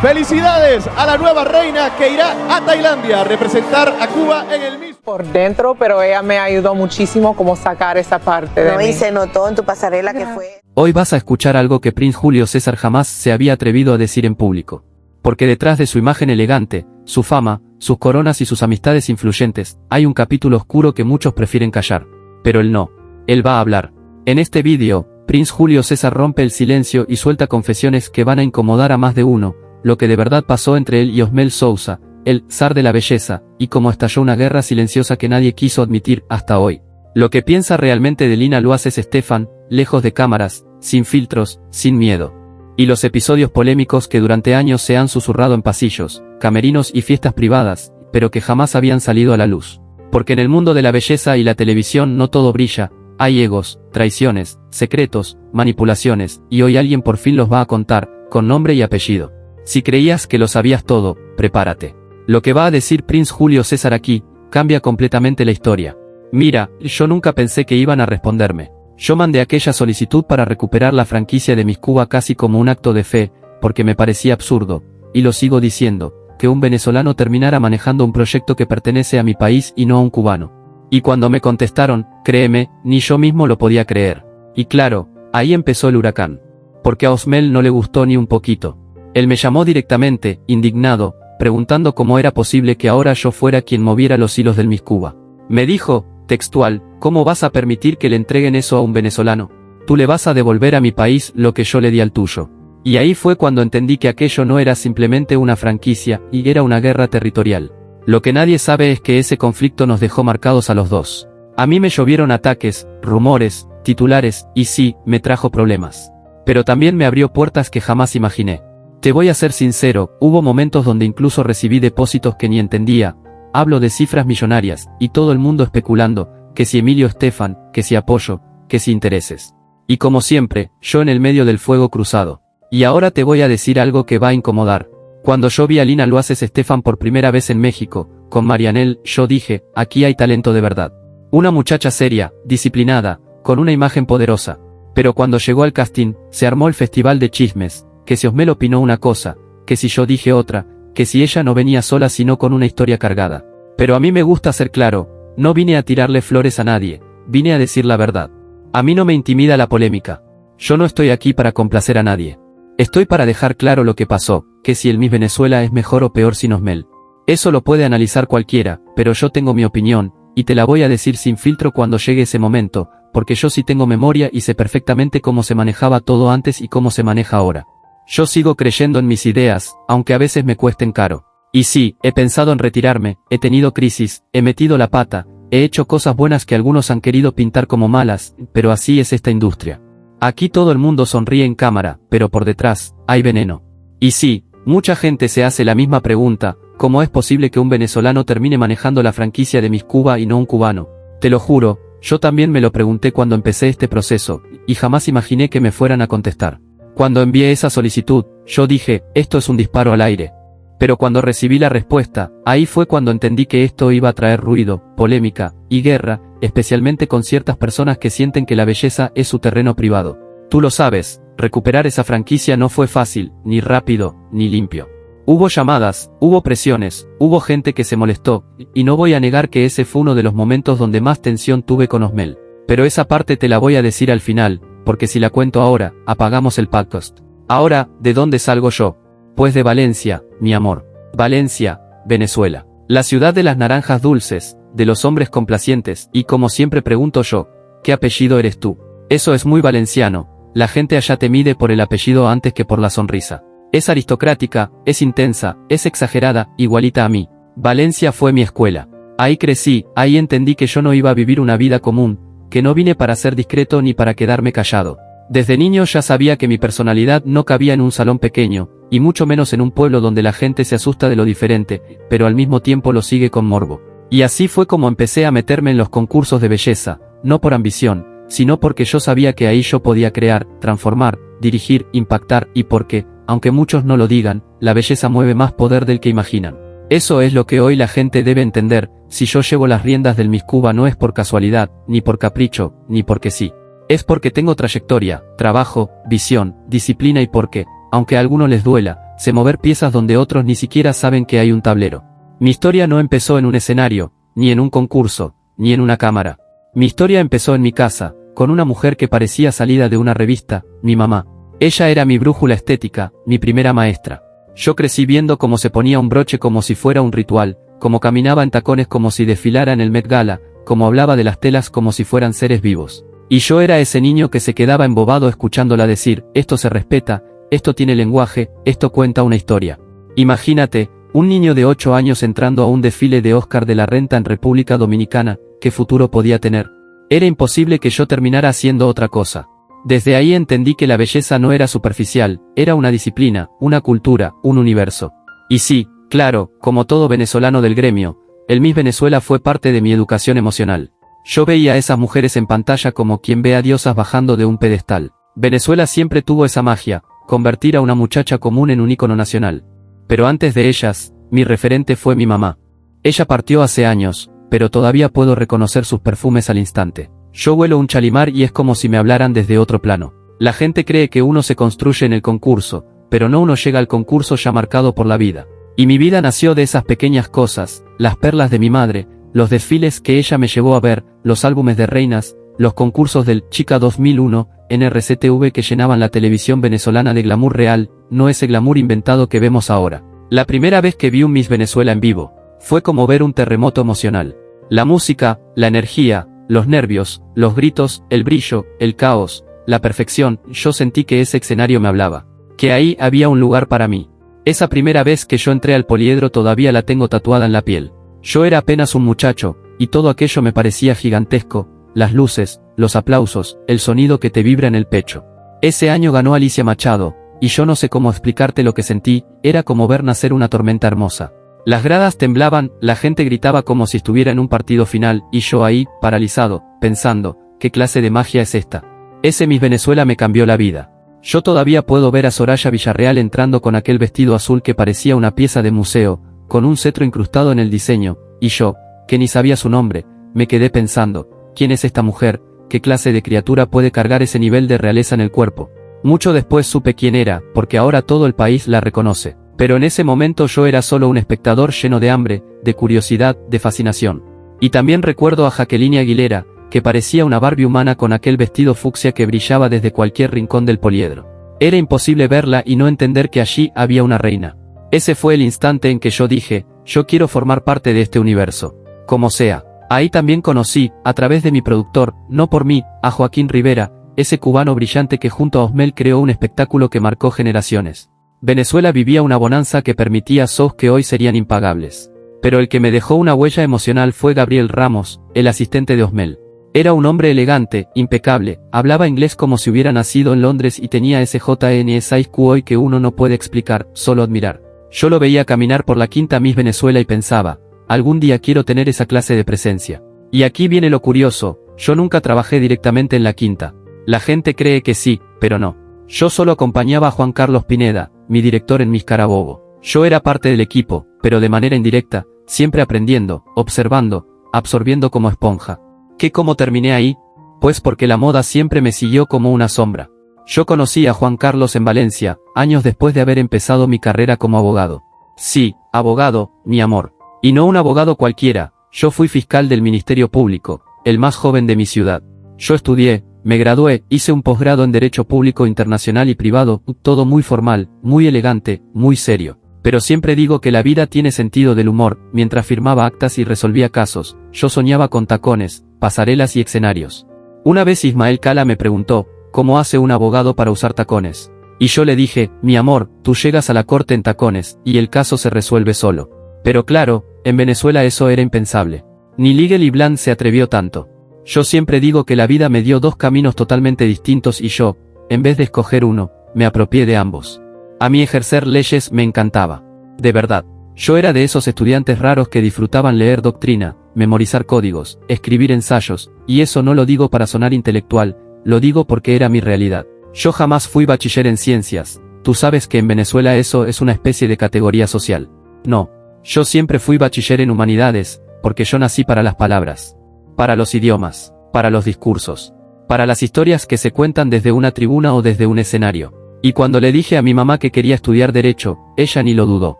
Felicidades a la nueva reina que irá a Tailandia a representar a Cuba en el mismo. Por dentro, pero ella me ayudó muchísimo como sacar esa parte de mí. Y se notó en tu pasarela que fue. Hoy vas a escuchar algo que Prince Julio César jamás se había atrevido a decir en público. Porque detrás de su imagen elegante, su fama, sus coronas y sus amistades influyentes, hay un capítulo oscuro que muchos prefieren callar. Pero él no. Él va a hablar. En este vídeo, Prince Julio César rompe el silencio y suelta confesiones que van a incomodar a más de uno, lo que de verdad pasó entre él y Osmel Sousa, el zar de la belleza, y cómo estalló una guerra silenciosa que nadie quiso admitir hasta hoy. Lo que piensa realmente de Lina Loaces Estefan, lejos de cámaras, sin filtros, sin miedo. Y los episodios polémicos que durante años se han susurrado en pasillos, camerinos y fiestas privadas, pero que jamás habían salido a la luz. Porque en el mundo de la belleza y la televisión no todo brilla, hay egos, traiciones, secretos, manipulaciones, y hoy alguien por fin los va a contar, con nombre y apellido. Si creías que lo sabías todo, prepárate. Lo que va a decir Prince Julio César aquí, cambia completamente la historia. Mira, yo nunca pensé que iban a responderme. Yo mandé aquella solicitud para recuperar la franquicia de Miss Cuba casi como un acto de fe, porque me parecía absurdo, y lo sigo diciendo, que un venezolano terminara manejando un proyecto que pertenece a mi país y no a un cubano. Y cuando me contestaron, créeme, ni yo mismo lo podía creer. Y claro, ahí empezó el huracán. Porque a Osmel no le gustó ni un poquito. Él me llamó directamente, indignado, preguntando cómo era posible que ahora yo fuera quien moviera los hilos del Miss Cuba. Me dijo, textual, ¿cómo vas a permitir que le entreguen eso a un venezolano? Tú le vas a devolver a mi país lo que yo le di al tuyo. Y ahí fue cuando entendí que aquello no era simplemente una franquicia, y era una guerra territorial. Lo que nadie sabe es que ese conflicto nos dejó marcados a los dos. A mí me llovieron ataques, rumores, titulares, y sí, me trajo problemas. Pero también me abrió puertas que jamás imaginé. Te voy a ser sincero, hubo momentos donde incluso recibí depósitos que ni entendía, hablo de cifras millonarias, y todo el mundo especulando, que si Emilio Estefan, que si apoyo, que si intereses. Y como siempre, yo en el medio del fuego cruzado. Y ahora te voy a decir algo que va a incomodar. Cuando yo vi a Lina Loaces Estefan por primera vez en México, con Marianel, yo dije, aquí hay talento de verdad. Una muchacha seria, disciplinada, con una imagen poderosa. Pero cuando llegó al casting, se armó el festival de chismes, que si Osmel opinó una cosa, que si yo dije otra, que si ella no venía sola sino con una historia cargada. Pero a mí me gusta ser claro, no vine a tirarle flores a nadie, vine a decir la verdad. A mí no me intimida la polémica. Yo no estoy aquí para complacer a nadie. Estoy para dejar claro lo que pasó, que si el Miss Venezuela es mejor o peor sin Osmel. Eso lo puede analizar cualquiera, pero yo tengo mi opinión, y te la voy a decir sin filtro cuando llegue ese momento, porque yo sí tengo memoria y sé perfectamente cómo se manejaba todo antes y cómo se maneja ahora. Yo sigo creyendo en mis ideas, aunque a veces me cuesten caro. Y sí, he pensado en retirarme, he tenido crisis, he metido la pata, he hecho cosas buenas que algunos han querido pintar como malas, pero así es esta industria. Aquí todo el mundo sonríe en cámara, pero por detrás, hay veneno. Y sí, mucha gente se hace la misma pregunta, ¿cómo es posible que un venezolano termine manejando la franquicia de Miss Cuba y no un cubano? Te lo juro, yo también me lo pregunté cuando empecé este proceso, y jamás imaginé que me fueran a contestar. Cuando envié esa solicitud, yo dije, esto es un disparo al aire. Pero cuando recibí la respuesta, ahí fue cuando entendí que esto iba a traer ruido, polémica, y guerra, especialmente con ciertas personas que sienten que la belleza es su terreno privado. Tú lo sabes, recuperar esa franquicia no fue fácil, ni rápido, ni limpio. Hubo llamadas, hubo presiones, hubo gente que se molestó, y no voy a negar que ese fue uno de los momentos donde más tensión tuve con Osmel. Pero esa parte te la voy a decir al final, porque si la cuento ahora, apagamos el podcast. Ahora, ¿de dónde salgo yo? Pues de Valencia, mi amor. Valencia, Venezuela. La ciudad de las naranjas dulces, de los hombres complacientes, y como siempre pregunto yo, ¿qué apellido eres tú? Eso es muy valenciano, la gente allá te mide por el apellido antes que por la sonrisa. Es aristocrática, es intensa, es exagerada, igualita a mí. Valencia fue mi escuela. Ahí crecí, ahí entendí que yo no iba a vivir una vida común, que no vine para ser discreto ni para quedarme callado. Desde niño ya sabía que mi personalidad no cabía en un salón pequeño, y mucho menos en un pueblo donde la gente se asusta de lo diferente, pero al mismo tiempo lo sigue con morbo. Y así fue como empecé a meterme en los concursos de belleza, no por ambición, sino porque yo sabía que ahí yo podía crear, transformar, dirigir, impactar, y porque, aunque muchos no lo digan, la belleza mueve más poder del que imaginan. Eso es lo que hoy la gente debe entender, si yo llevo las riendas del Miss Cuba no es por casualidad, ni por capricho, ni porque sí. Es porque tengo trayectoria, trabajo, visión, disciplina y porque, aunque a algunos les duela, sé mover piezas donde otros ni siquiera saben que hay un tablero. Mi historia no empezó en un escenario, ni en un concurso, ni en una cámara. Mi historia empezó en mi casa, con una mujer que parecía salida de una revista, mi mamá. Ella era mi brújula estética, mi primera maestra. Yo crecí viendo cómo se ponía un broche como si fuera un ritual, cómo caminaba en tacones como si desfilara en el Met Gala, cómo hablaba de las telas como si fueran seres vivos. Y yo era ese niño que se quedaba embobado escuchándola decir, esto se respeta, esto tiene lenguaje, esto cuenta una historia. Imagínate, un niño de 8 años entrando a un desfile de Oscar de la Renta en República Dominicana, ¿qué futuro podía tener? Era imposible que yo terminara haciendo otra cosa. Desde ahí entendí que la belleza no era superficial, era una disciplina, una cultura, un universo. Y sí, claro, como todo venezolano del gremio, el Miss Venezuela fue parte de mi educación emocional. Yo veía a esas mujeres en pantalla como quien ve a diosas bajando de un pedestal. Venezuela siempre tuvo esa magia, convertir a una muchacha común en un ícono nacional. Pero antes de ellas, mi referente fue mi mamá. Ella partió hace años, pero todavía puedo reconocer sus perfumes al instante. Yo huelo un Chalimar y es como si me hablaran desde otro plano. La gente cree que uno se construye en el concurso, pero no, uno llega al concurso ya marcado por la vida. Y mi vida nació de esas pequeñas cosas, las perlas de mi madre, los desfiles que ella me llevó a ver, los álbumes de reinas, los concursos del Chica 2001, en RCTV que llenaban la televisión venezolana de glamour real, no ese glamour inventado que vemos ahora. La primera vez que vi un Miss Venezuela en vivo, fue como ver un terremoto emocional. La música, la energía, los nervios, los gritos, el brillo, el caos, la perfección, yo sentí que ese escenario me hablaba. Que ahí había un lugar para mí. Esa primera vez que yo entré al poliedro todavía la tengo tatuada en la piel. Yo era apenas un muchacho, y todo aquello me parecía gigantesco, las luces, los aplausos, el sonido que te vibra en el pecho. Ese año ganó Alicia Machado, y yo no sé cómo explicarte lo que sentí, era como ver nacer una tormenta hermosa. Las gradas temblaban, la gente gritaba como si estuviera en un partido final, y yo ahí, paralizado, pensando, ¿qué clase de magia es esta? Ese Miss Venezuela me cambió la vida. Yo todavía puedo ver a Soraya Villarreal entrando con aquel vestido azul que parecía una pieza de museo, con un cetro incrustado en el diseño, y yo, que ni sabía su nombre, me quedé pensando, ¿quién es esta mujer? ¿Qué clase de criatura puede cargar ese nivel de realeza en el cuerpo? Mucho después supe quién era, porque ahora todo el país la reconoce. Pero en ese momento yo era solo un espectador lleno de hambre, de curiosidad, de fascinación. Y también recuerdo a Jacqueline Aguilera, que parecía una Barbie humana con aquel vestido fucsia que brillaba desde cualquier rincón del poliedro. Era imposible verla y no entender que allí había una reina. Ese fue el instante en que yo dije, yo quiero formar parte de este universo. Como sea. Ahí también conocí, a través de mi productor, no por mí, a Joaquín Rivera, ese cubano brillante que junto a Osmel creó un espectáculo que marcó generaciones. Venezuela vivía una bonanza que permitía shows que hoy serían impagables. Pero el que me dejó una huella emocional fue Gabriel Ramos, el asistente de Osmel. Era un hombre elegante, impecable, hablaba inglés como si hubiera nacido en Londres y tenía ese JNS IQ hoy que uno no puede explicar, solo admirar. Yo lo veía caminar por la quinta Miss Venezuela y pensaba, algún día quiero tener esa clase de presencia. Y aquí viene lo curioso, yo nunca trabajé directamente en la quinta. La gente cree que sí, pero no. Yo solo acompañaba a Juan Carlos Pineda, mi director en Miss Carabobo. Yo era parte del equipo, pero de manera indirecta, siempre aprendiendo, observando, absorbiendo como esponja. ¿Cómo terminé ahí? Pues porque la moda siempre me siguió como una sombra. Yo conocí a Juan Carlos en Valencia, años después de haber empezado mi carrera como abogado. Sí, abogado, mi amor. Y no un abogado cualquiera, yo fui fiscal del Ministerio Público, el más joven de mi ciudad. Yo estudié, me gradué, hice un posgrado en Derecho Público Internacional y Privado, todo muy formal, muy elegante, muy serio. Pero siempre digo que la vida tiene sentido del humor, mientras firmaba actas y resolvía casos, yo soñaba con tacones, pasarelas y escenarios. Una vez Ismael Cala me preguntó, ¿cómo hace un abogado para usar tacones? Y yo le dije, mi amor, tú llegas a la corte en tacones, y el caso se resuelve solo. Pero claro, en Venezuela eso era impensable. Ni Legally Blonde se atrevió tanto. Yo siempre digo que la vida me dio dos caminos totalmente distintos y yo, en vez de escoger uno, me apropié de ambos. A mí ejercer leyes me encantaba. De verdad. Yo era de esos estudiantes raros que disfrutaban leer doctrina, memorizar códigos, escribir ensayos, y eso no lo digo para sonar intelectual, lo digo porque era mi realidad. Yo jamás fui bachiller en ciencias, tú sabes que en Venezuela eso es una especie de categoría social. No. Yo siempre fui bachiller en humanidades, porque yo nací para las palabras. Para los idiomas, para los discursos, para las historias que se cuentan desde una tribuna o desde un escenario. Y cuando le dije a mi mamá que quería estudiar Derecho, ella ni lo dudó.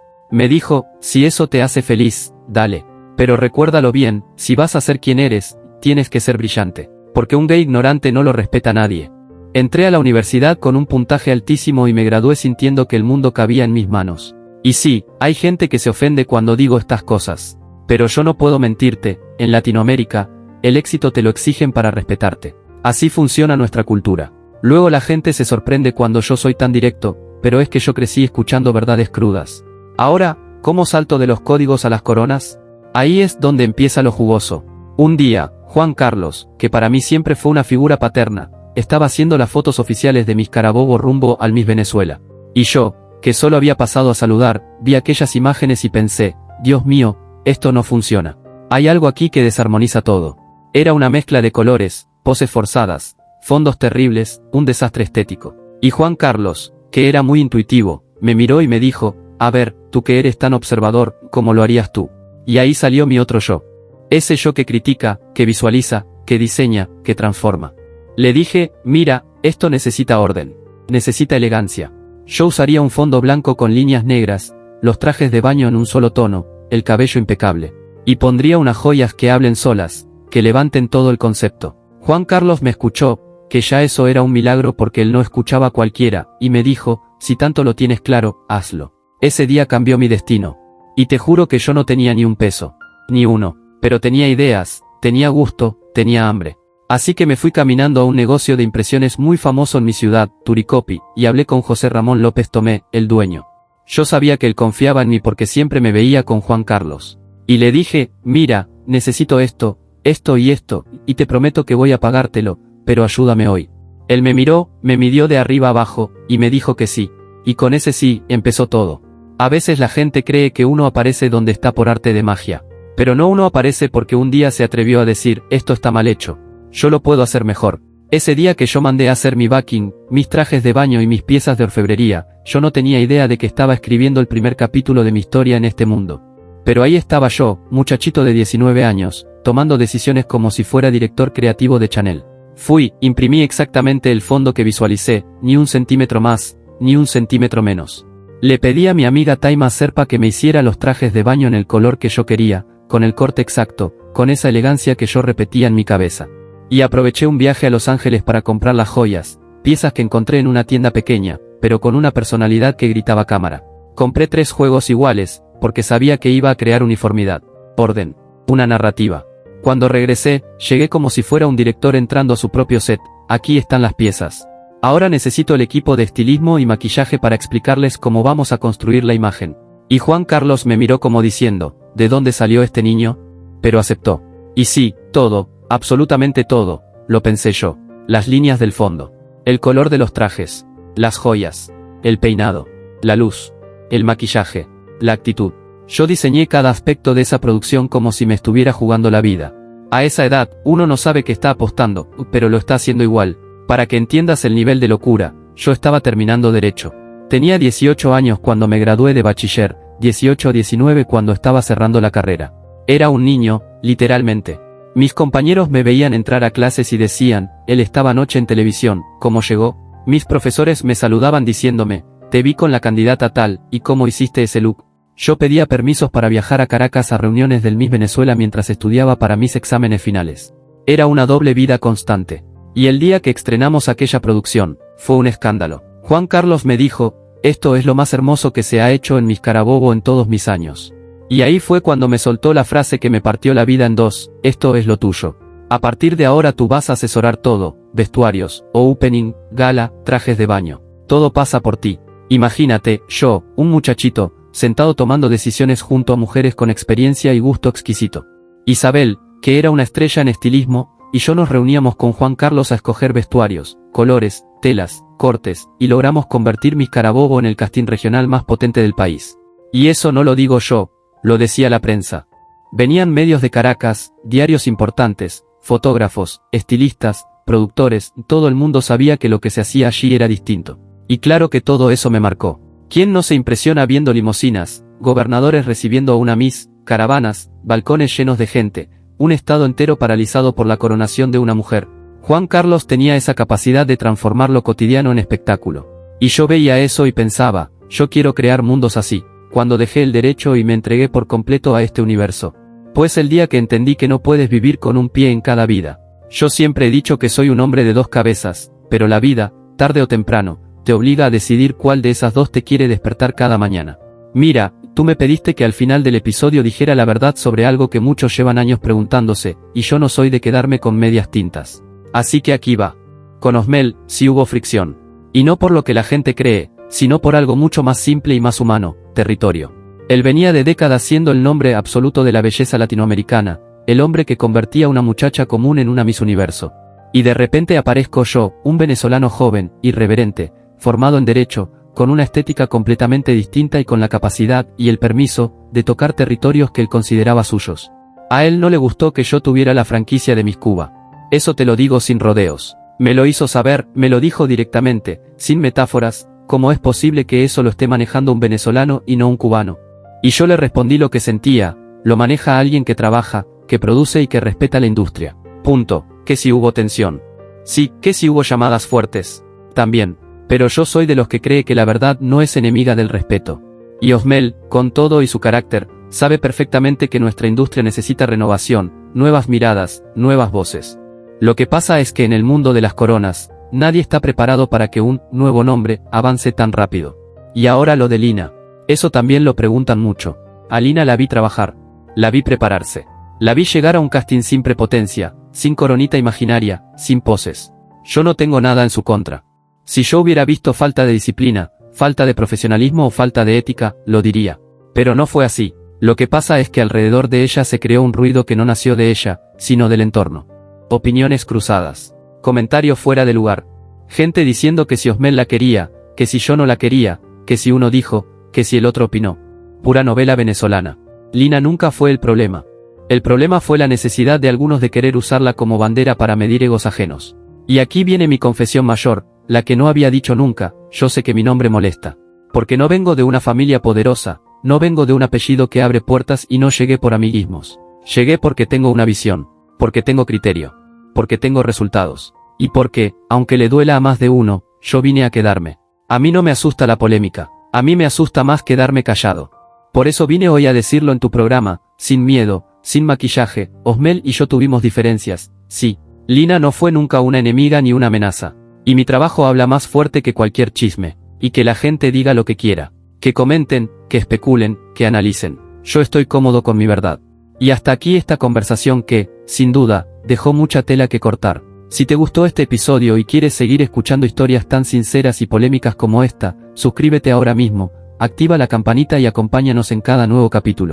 Me dijo, si eso te hace feliz, dale. Pero recuérdalo bien, si vas a ser quien eres, tienes que ser brillante. Porque un gay ignorante no lo respeta nadie. Entré a la universidad con un puntaje altísimo y me gradué sintiendo que el mundo cabía en mis manos. Y sí, hay gente que se ofende cuando digo estas cosas. Pero yo no puedo mentirte, en Latinoamérica, el éxito te lo exigen para respetarte. Así funciona nuestra cultura. Luego la gente se sorprende cuando yo soy tan directo, pero es que yo crecí escuchando verdades crudas. Ahora, ¿cómo salto de los códigos a las coronas? Ahí es donde empieza lo jugoso. Un día, Juan Carlos, que para mí siempre fue una figura paterna, estaba haciendo las fotos oficiales de Miss Carabobo rumbo al Miss Venezuela. Y yo, que solo había pasado a saludar, vi aquellas imágenes y pensé, Dios mío, esto no funciona. Hay algo aquí que desarmoniza todo. Era una mezcla de colores, poses forzadas, fondos terribles, un desastre estético. Y Juan Carlos, que era muy intuitivo, me miró y me dijo, a ver, tú que eres tan observador, ¿cómo lo harías tú? Y ahí salió mi otro yo. Ese yo que critica, que visualiza, que diseña, que transforma. Le dije, mira, esto necesita orden. Necesita elegancia. Yo usaría un fondo blanco con líneas negras, los trajes de baño en un solo tono, el cabello impecable. Y pondría unas joyas que hablen solas, que levanten todo el concepto. Juan Carlos me escuchó, que ya eso era un milagro porque él no escuchaba a cualquiera, y me dijo, si tanto lo tienes claro, hazlo. Ese día cambió mi destino. Y te juro que yo no tenía ni un peso. Ni uno. Pero tenía ideas, tenía gusto, tenía hambre. Así que me fui caminando a un negocio de impresiones muy famoso en mi ciudad, Turicopi, y hablé con José Ramón López Tomé, el dueño. Yo sabía que él confiaba en mí porque siempre me veía con Juan Carlos. Y le dije, mira, necesito esto, esto y te prometo que voy a pagártelo, pero ayúdame hoy. Él me miró, me midió de arriba abajo, y me dijo que sí. Y con ese sí, empezó todo. A veces la gente cree que uno aparece donde está por arte de magia. Pero no, uno aparece porque un día se atrevió a decir, esto está mal hecho. Yo lo puedo hacer mejor. Ese día que yo mandé a hacer mi backing, mis trajes de baño y mis piezas de orfebrería, yo no tenía idea de que estaba escribiendo el primer capítulo de mi historia en este mundo. Pero ahí estaba yo, muchachito de 19 años, tomando decisiones como si fuera director creativo de Chanel. Fui, imprimí exactamente el fondo que visualicé, ni un centímetro más, ni un centímetro menos. Le pedí a mi amiga Taima Serpa que me hiciera los trajes de baño en el color que yo quería, con el corte exacto, con esa elegancia que yo repetía en mi cabeza. Y aproveché un viaje a Los Ángeles para comprar las joyas, piezas que encontré en una tienda pequeña, pero con una personalidad que gritaba cámara. Compré 3 juegos iguales, porque sabía que iba a crear uniformidad, orden, una narrativa. Cuando regresé, llegué como si fuera un director entrando a su propio set, aquí están las piezas. Ahora necesito el equipo de estilismo y maquillaje para explicarles cómo vamos a construir la imagen. Y Juan Carlos me miró como diciendo, ¿de dónde salió este niño? Pero aceptó. Y sí, todo, absolutamente todo, lo pensé yo. Las líneas del fondo, el color de los trajes, las joyas, el peinado, la luz, el maquillaje, la actitud. Yo diseñé cada aspecto de esa producción como si me estuviera jugando la vida. A esa edad, uno no sabe que está apostando, pero lo está haciendo igual. Para que entiendas el nivel de locura, yo estaba terminando Derecho. Tenía 18 años cuando me gradué de bachiller, 18 o 19 cuando estaba cerrando la carrera. Era un niño, literalmente. Mis compañeros me veían entrar a clases y decían, él estaba anoche en televisión, ¿cómo llegó? Mis profesores me saludaban diciéndome, te vi con la candidata tal, ¿y cómo hiciste ese look? Yo pedía permisos para viajar a Caracas a reuniones del Miss Venezuela mientras estudiaba para mis exámenes finales. Era una doble vida constante. Y el día que estrenamos aquella producción, fue un escándalo. Juan Carlos me dijo, esto es lo más hermoso que se ha hecho en Miss Carabobo en todos mis años. Y ahí fue cuando me soltó la frase que me partió la vida en dos, esto es lo tuyo. A partir de ahora tú vas a asesorar todo, vestuarios, opening, gala, trajes de baño. Todo pasa por ti. Imagínate, yo, un muchachito, sentado tomando decisiones junto a mujeres con experiencia y gusto exquisito. Isabel, que era una estrella en estilismo, y yo nos reuníamos con Juan Carlos a escoger vestuarios, colores, telas, cortes, y logramos convertir Miss Carabobo en el casting regional más potente del país. Y eso no lo digo yo, lo decía la prensa. Venían medios de Caracas, diarios importantes, fotógrafos, estilistas, productores, todo el mundo sabía que lo que se hacía allí era distinto. Y claro que todo eso me marcó. ¿Quién no se impresiona viendo limusinas, gobernadores recibiendo a una Miss, caravanas, balcones llenos de gente, un estado entero paralizado por la coronación de una mujer? Juan Carlos tenía esa capacidad de transformar lo cotidiano en espectáculo. Y yo veía eso y pensaba, yo quiero crear mundos así, cuando dejé el derecho y me entregué por completo a este universo. Pues el día que entendí que no puedes vivir con un pie en cada vida. Yo siempre he dicho que soy un hombre de dos cabezas, pero la vida, tarde o temprano, te obliga a decidir cuál de esas dos te quiere despertar cada mañana. Mira, tú me pediste que al final del episodio dijera la verdad sobre algo que muchos llevan años preguntándose, y yo no soy de quedarme con medias tintas. Así que aquí va. Con Osmel, sí hubo fricción. Y no por lo que la gente cree, sino por algo mucho más simple y más humano, territorio. Él venía de décadas siendo el nombre absoluto de la belleza latinoamericana, el hombre que convertía a una muchacha común en una Miss Universo. Y de repente aparezco yo, un venezolano joven, irreverente, formado en derecho, con una estética completamente distinta y con la capacidad y el permiso de tocar territorios que él consideraba suyos. A él no le gustó que yo tuviera la franquicia de Miss Cuba. Eso te lo digo sin rodeos. Me lo hizo saber, me lo dijo directamente, sin metáforas, ¿cómo es posible que eso lo esté manejando un venezolano y no un cubano? Y yo le respondí lo que sentía, lo maneja alguien que trabaja, que produce y que respeta la industria. Punto. Que si hubo tensión. Sí, que si hubo llamadas fuertes. También. Pero yo soy de los que cree que la verdad no es enemiga del respeto. Y Osmel, con todo y su carácter, sabe perfectamente que nuestra industria necesita renovación, nuevas miradas, nuevas voces. Lo que pasa es que en el mundo de las coronas, nadie está preparado para que un nuevo nombre avance tan rápido. Y ahora lo de Lina. Eso también lo preguntan mucho. A Lina la vi trabajar. La vi prepararse. La vi llegar a un casting sin prepotencia, sin coronita imaginaria, sin poses. Yo no tengo nada en su contra. Si yo hubiera visto falta de disciplina, falta de profesionalismo o falta de ética, lo diría. Pero no fue así. Lo que pasa es que alrededor de ella se creó un ruido que no nació de ella, sino del entorno. Opiniones cruzadas. Comentarios fuera de lugar. Gente diciendo que si Osmel la quería, que si yo no la quería, que si uno dijo, que si el otro opinó. Pura novela venezolana. Lina nunca fue el problema. El problema fue la necesidad de algunos de querer usarla como bandera para medir egos ajenos. Y aquí viene mi confesión mayor, la que no había dicho nunca, yo sé que mi nombre molesta. Porque no vengo de una familia poderosa, no vengo de un apellido que abre puertas y no llegué por amiguismos. Llegué porque tengo una visión, porque tengo criterio, porque tengo resultados. Y porque, aunque le duela a más de uno, yo vine a quedarme. A mí no me asusta la polémica, a mí me asusta más quedarme callado. Por eso vine hoy a decirlo en tu programa, sin miedo, sin maquillaje. Osmel y yo tuvimos diferencias, sí. Lina no fue nunca una enemiga ni una amenaza. Y mi trabajo habla más fuerte que cualquier chisme. Y que la gente diga lo que quiera. Que comenten, que especulen, que analicen. Yo estoy cómodo con mi verdad. Y hasta aquí esta conversación que, sin duda, dejó mucha tela que cortar. Si te gustó este episodio y quieres seguir escuchando historias tan sinceras y polémicas como esta, suscríbete ahora mismo, activa la campanita y acompáñanos en cada nuevo capítulo.